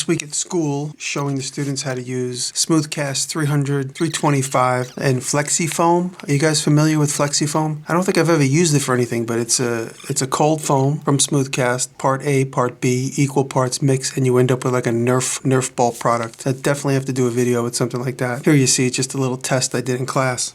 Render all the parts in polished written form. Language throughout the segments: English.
this week at school showing the students how to use Smoothcast 300, 325, and FlexiFoam. Are you guys familiar with FlexiFoam? I don't think I've ever used it for anything, but it's a cold foam from Smoothcast, part A, part B, equal parts mix, and you end up with like a Nerf ball product. I definitely have to do a video with something like that. Here you see just a little test I did in class.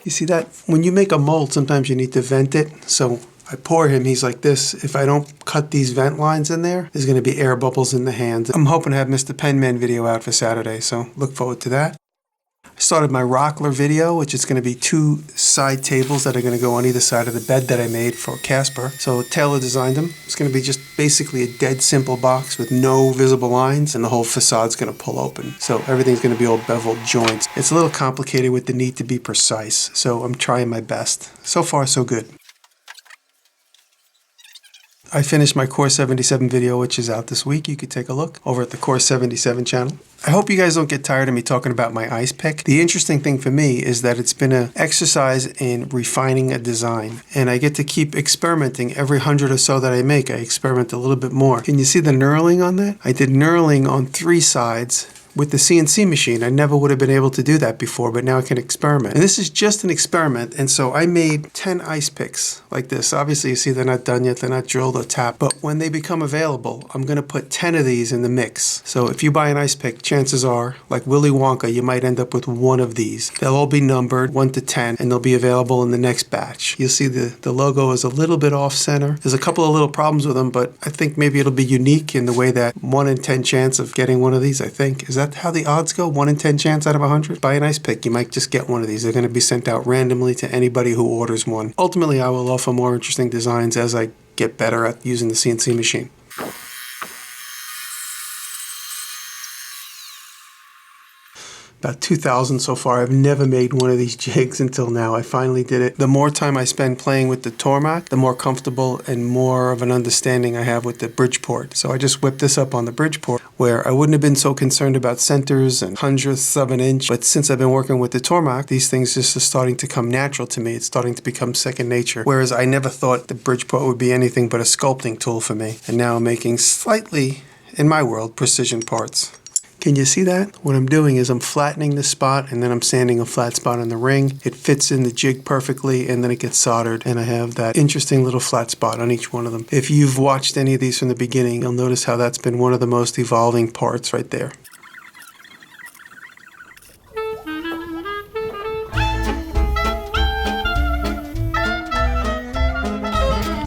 You see that? When you make a mold, sometimes you need to vent it. So I pour him, he's like this. If I don't cut these vent lines in there, there's going to be air bubbles in the hands. I'm hoping to have Mr. Penman video out for Saturday, so look forward to that. I started my Rockler video, which is going to be 2 side tables that are going to go on either side of the bed that I made for Casper. So Taylor designed them. It's going to be just basically a dead simple box with no visible lines, and the whole facade's going to pull open. So everything's going to be all beveled joints. It's a little complicated with the need to be precise, so I'm trying my best. So far, so good. I finished my Core 77 video, which is out this week. You could take a look over at the Core 77 channel. I hope you guys don't get tired of me talking about my ice pick. The interesting thing for me is that it's been an exercise in refining a design, and I get to keep experimenting. Every 100 or so that I make, I experiment a little bit more. Can you see the knurling on that? I did knurling on 3 sides. With the CNC machine, I never would have been able to do that before, but now I can experiment. And this is just an experiment, and so I made 10 ice picks like this. Obviously, you see they're not done yet, they're not drilled or tapped, but when they become available, I'm gonna put 10 of these in the mix. So if you buy an ice pick, chances are, like Willy Wonka, you might end up with 1 of these. They'll all be numbered 1 to 10, and they'll be available in the next batch. You'll see the logo is a little bit off center. There's a couple of little problems with them, but I think maybe it'll be unique in the way that 1 in 10 chance of getting one of these, I think. Is that how the odds go? 1 in 10 chance out of 100? Buy an ice pick, you might just get one of these. They're going to be sent out randomly to anybody who orders one. Ultimately, I will offer more interesting designs as I get better at using the CNC machine. About 2,000 so far. I've never made one of these jigs until now. I finally did it. The more time I spend playing with the Tormac, the more comfortable and more of an understanding I have with the Bridgeport. So I just whipped this up on the Bridgeport, where I wouldn't have been so concerned about centers and hundredths of an inch. But since I've been working with the Tormac, these things just are starting to come natural to me. It's starting to become second nature. Whereas I never thought the Bridgeport would be anything but a sculpting tool for me. And now I'm making slightly, in my world, precision parts. Can you see that? What I'm doing is I'm flattening the spot, and then I'm sanding a flat spot on the ring. It fits in the jig perfectly, and then it gets soldered, and I have that interesting little flat spot on each one of them. If you've watched any of these from the beginning, you'll notice how that's been one of the most evolving parts right there.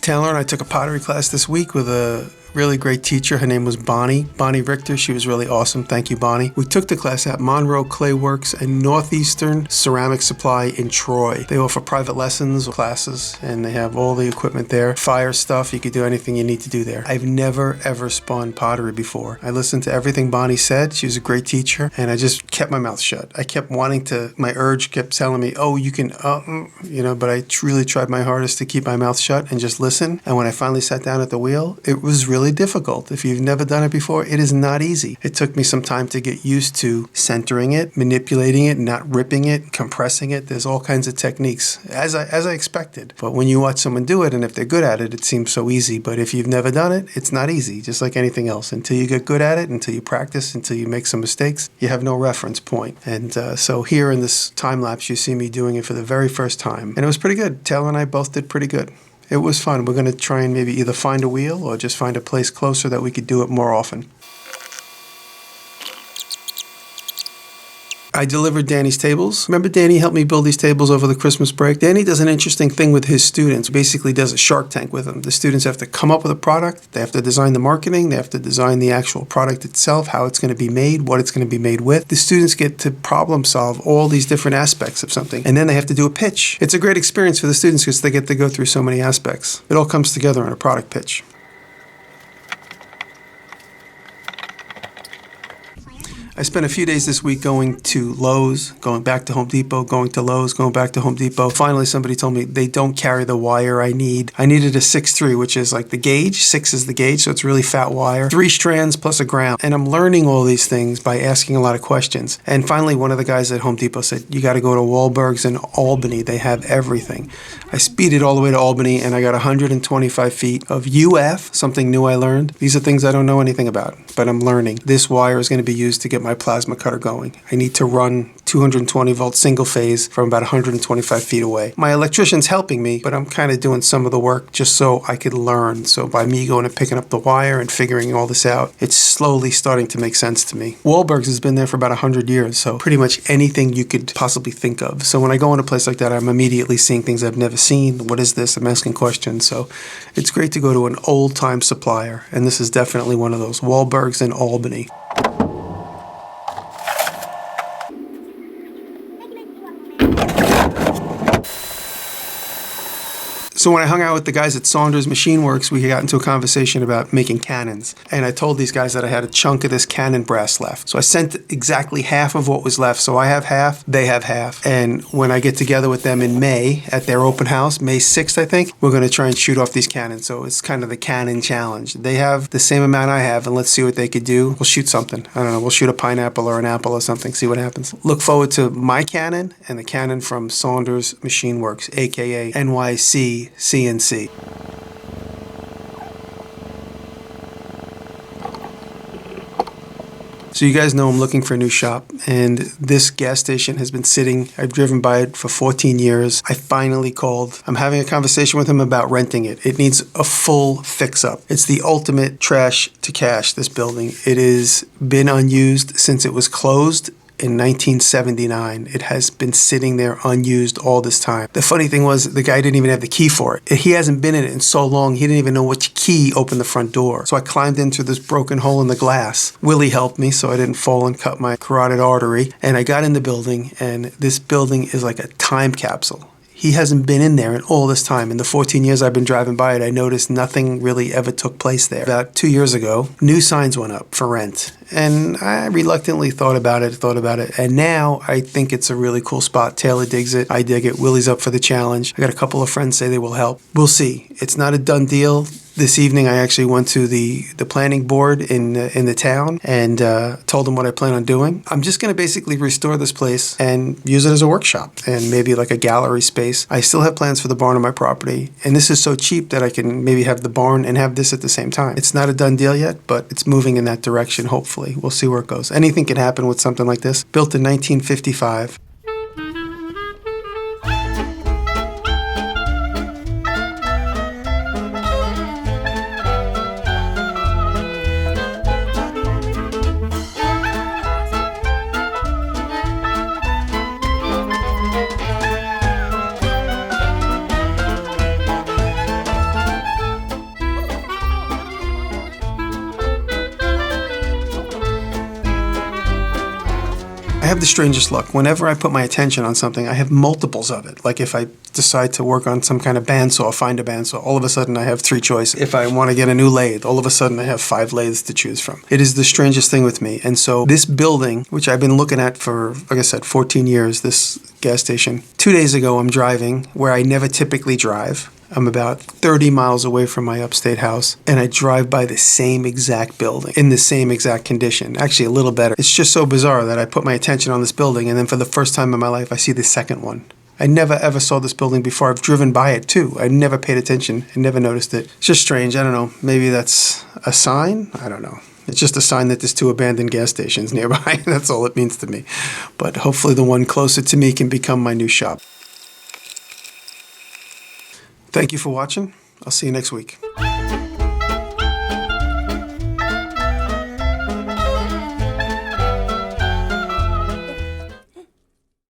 Taylor and I took a pottery class this week with a really great teacher. Her name was Bonnie Richter. She was really awesome. Thank you, Bonnie. We took the class at Monroe Clay Works and Northeastern Ceramic Supply in Troy. They offer private lessons, classes, and they have all the equipment there. Fire stuff. You could do anything you need to do there. I've never, ever spun pottery before. I listened to everything Bonnie said. She was a great teacher, and I just kept my mouth shut. I kept wanting to, my urge kept telling me, oh, you can, but I really tried my hardest to keep my mouth shut and just listen. And when I finally sat down at the wheel, it was really difficult. If you've never done it before, it is not easy. It took me some time to get used to centering it, manipulating it, not ripping it, compressing it. There's all kinds of techniques, as I expected. But when you watch someone do it, and if they're good at it, it seems so easy. But if you've never done it, it's not easy, just like anything else. Until you get good at it, until you practice, until you make some mistakes, you have no reference point. And so here in this time lapse, you see me doing it for the very first time. And it was pretty good. Taylor and I both did pretty good. It was fun. We're going to try and maybe either find a wheel or just find a place closer that we could do it more often. I delivered Danny's tables. Remember Danny helped me build these tables over the Christmas break? Danny does an interesting thing with his students. Basically does a Shark Tank with them. The students have to come up with a product. They have to design the marketing. They have to design the actual product itself, how it's going to be made, what it's going to be made with. The students get to problem solve all these different aspects of something. And then they have to do a pitch. It's a great experience for the students because they get to go through so many aspects. It all comes together in a product pitch. I spent a few days this week going to Lowe's, going back to Home Depot, going to Lowe's, going back to Home Depot. Finally, somebody told me they don't carry the wire I need. I needed a 6'3", which is like the gauge. 6 is the gauge, so it's really fat wire. 3 strands plus a ground. And I'm learning all these things by asking a lot of questions. And finally, one of the guys at Home Depot said, you got to go to Wahlberg's in Albany. They have everything. I speeded all the way to Albany, and I got 125 feet of UF, something new I learned. These are things I don't know anything about, but I'm learning. This wire is going to be used to get my plasma cutter going. I need to run 220 volt single phase from about 125 feet away. My electrician's helping me, but I'm kind of doing some of the work just so I could learn. So by me going and picking up the wire and figuring all this out, it's slowly starting to make sense to me. Wahlberg's has been there for about 100 years, so pretty much anything you could possibly think of. So when I go in a place like that, I'm immediately seeing things I've never seen. What is this? I'm asking questions. So it's great to go to an old-time supplier, and this is definitely one of those. Wahlberg's in Albany. So when I hung out with the guys at Saunders Machine Works, we got into a conversation about making cannons. And I told these guys that I had a chunk of this cannon brass left. So I sent exactly half of what was left. So I have half, they have half. And when I get together with them in May at their open house, May 6th, I think, we're going to try and shoot off these cannons. So it's kind of the cannon challenge. They have the same amount I have, and let's see what they could do. We'll shoot something. I don't know, we'll shoot a pineapple or an apple or something, see what happens. Look forward to my cannon and the cannon from Saunders Machine Works, aka NYC CNC. So you guys know I'm looking for a new shop, and this gas station has been sitting. I've driven by it for 14 years. I finally called. I'm having a conversation with him about renting it. It needs a full fix-up. It's the ultimate trash to cash, this building. It has been unused since it was closed in 1979. It has been sitting there unused all this time. The funny thing was, the guy didn't even have the key for it. He hasn't been in it in so long, he didn't even know which key opened the front door. So I climbed in through this broken hole in the glass. Willie helped me so I didn't fall and cut my carotid artery. And I got in the building, and this building is like a time capsule. He hasn't been in there in all this time. In the 14 years I've been driving by it, I noticed nothing really ever took place there. About 2 years ago, new signs went up for rent. And I reluctantly thought about it. And now I think it's a really cool spot. Taylor digs it. I dig it. Willie's up for the challenge. I got a couple of friends say they will help. We'll see. It's not a done deal. This evening, I actually went to the planning board in the town and told them what I plan on doing. I'm just going to basically restore this place and use it as a workshop and maybe like a gallery space. I still have plans for the barn on my property, and this is so cheap that I can maybe have the barn and have this at the same time. It's not a done deal yet, but it's moving in that direction, hopefully. We'll see where it goes. Anything can happen with something like this. Built in 1955. I have the strangest luck. Whenever I put my attention on something, I have multiples of it. Like if I decide to work on some kind of bandsaw, find a bandsaw, all of a sudden I have 3 choices. If I want to get a new lathe, all of a sudden I have 5 lathes to choose from. It is the strangest thing with me. And so this building, which I've been looking at for, like I said, 14 years, this gas station, 2 days ago I'm driving where I never typically drive. I'm about 30 miles away from my upstate house, and I drive by the same exact building in the same exact condition. Actually, a little better. It's just so bizarre that I put my attention on this building, and then for the first time in my life, I see the second one. I never ever saw this building before. I've driven by it too. I never paid attention. I never noticed it. It's just strange. I don't know. Maybe that's a sign? I don't know. It's just a sign that there's 2 abandoned gas stations nearby. That's all it means to me. But hopefully the one closer to me can become my new shop. Thank you for watching. I'll see you next week.